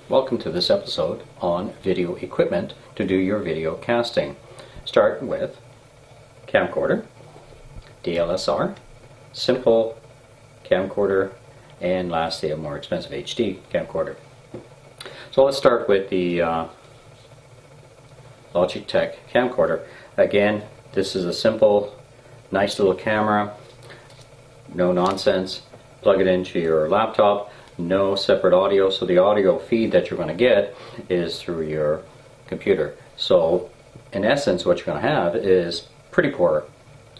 Welcome to this episode on video equipment to do your video casting. Start with camcorder, DSLR, simple camcorder, and lastly a more expensive HD camcorder. So let's start with the Logitech camcorder. Again, this is a simple, nice little camera, no nonsense. Plug it into your laptop, no separate audio, so the audio feed that you're going to get is through your computer. So in essence what you're going to have is pretty poor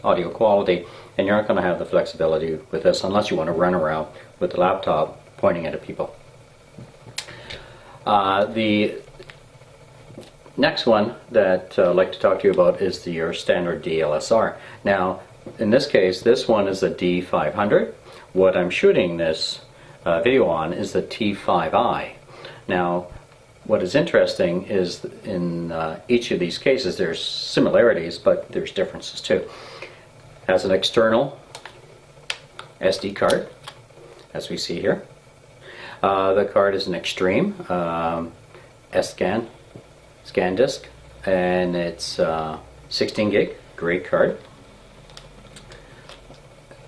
audio quality, and you're not going to have the flexibility with this unless you want to run around with the laptop pointing it at people. The next one that I'd like to talk to you about is your standard DSLR. Now in this case, this one is a D500. What I'm shooting this video on is the T5i. Now what is interesting is in each of these cases there's similarities, but there's differences too. It has an external SD card, as we see here. The card is an Extreme scan disk, and it's 16 gig, great card.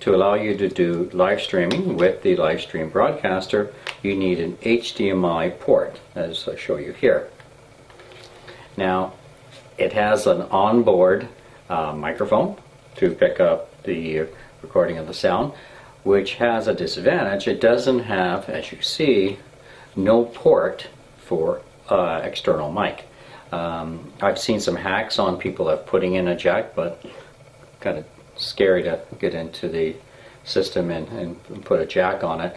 To allow you to do live streaming with the live stream broadcaster, you need an HDMI port, as I show you here. Now, it has an onboard microphone to pick up the recording of the sound, which has a disadvantage. It doesn't have, as you see, no port for external mic. I've seen some hacks on people that putting in a jack, but kind of scary to get into the system and put a jack on it.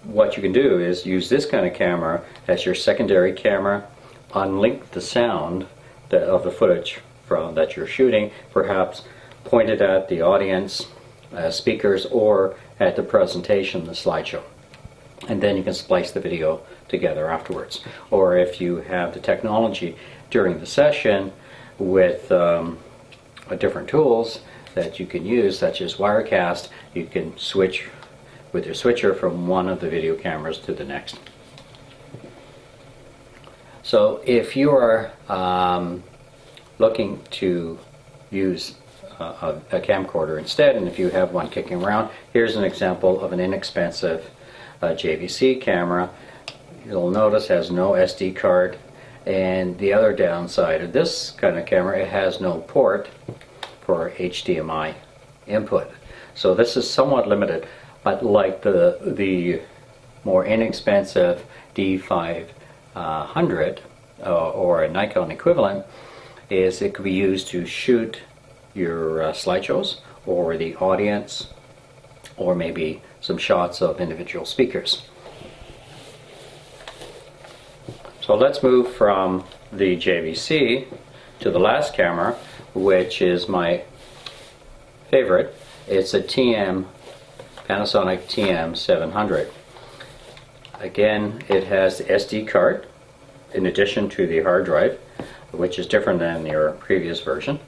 What you can do is use this kind of camera as your secondary camera, unlink the sound of the footage that you're shooting, perhaps point it at the audience, speakers, or at the presentation, the slideshow. And then you can splice the video together afterwards. Or if you have the technology during the session with different tools that you can use, such as Wirecast, you can switch with your switcher from one of the video cameras to the next. So if you are looking to use a camcorder instead, and if you have one kicking around, here's an example of an inexpensive JVC camera. You'll notice it has no SD card, and the other downside of this kind of camera, it has no port for HDMI input. So this is somewhat limited, but like the more inexpensive D500 or a Nikon equivalent, is it could be used to shoot your slideshows or the audience, or maybe some shots of individual speakers. So let's move from the JVC to the last camera, which is my favorite. It's a Panasonic TM700. Again, it has the SD card in addition to the hard drive, which is different than your previous version.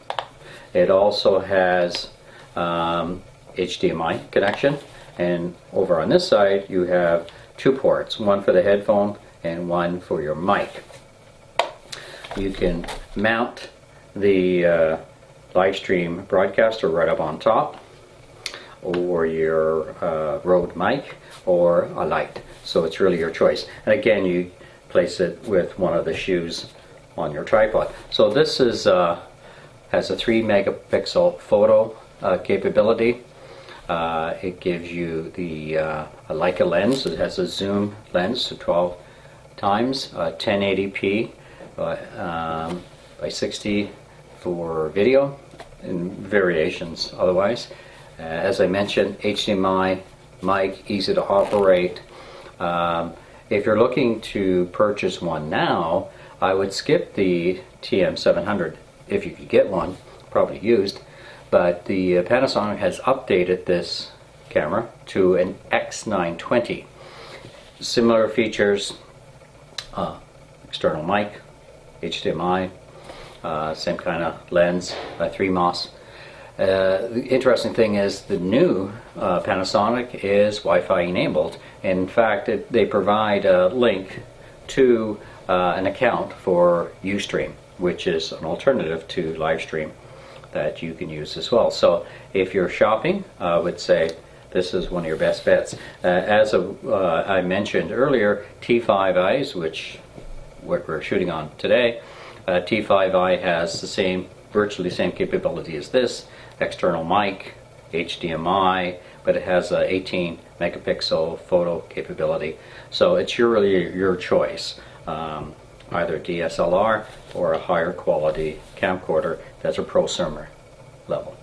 It also has HDMI connection, and over on this side you have two ports, one for the headphone and one for your mic. You can mount the live stream broadcaster right up on top, or your Rode mic, or a light. So it's really your choice. And again, you place it with one of the shoes on your tripod. So this is has a 3 megapixel photo capability. It gives you the a Leica lens. It has a zoom lens to 12 times 1080p by 60 for video, and variations otherwise. As I mentioned, HDMI mic, easy to operate. If you're looking to purchase one now, I would skip the TM700 if you could get one, probably used, but the Panasonic has updated this camera to an X920. Similar features, external mic, HDMI, same kind of lens, 3 MOS. The interesting thing is the new Panasonic is Wi-Fi enabled. In fact, they provide a link to an account for Ustream, which is an alternative to Livestream that you can use as well. So if you're shopping, I would say this is one of your best bets. As I mentioned earlier, T5Is, which what we're shooting on today, T5i has the same, virtually same capability as this, external mic, HDMI, but it has a 18 megapixel photo capability. So it's really your choice, either DSLR or a higher quality camcorder that's a prosumer level.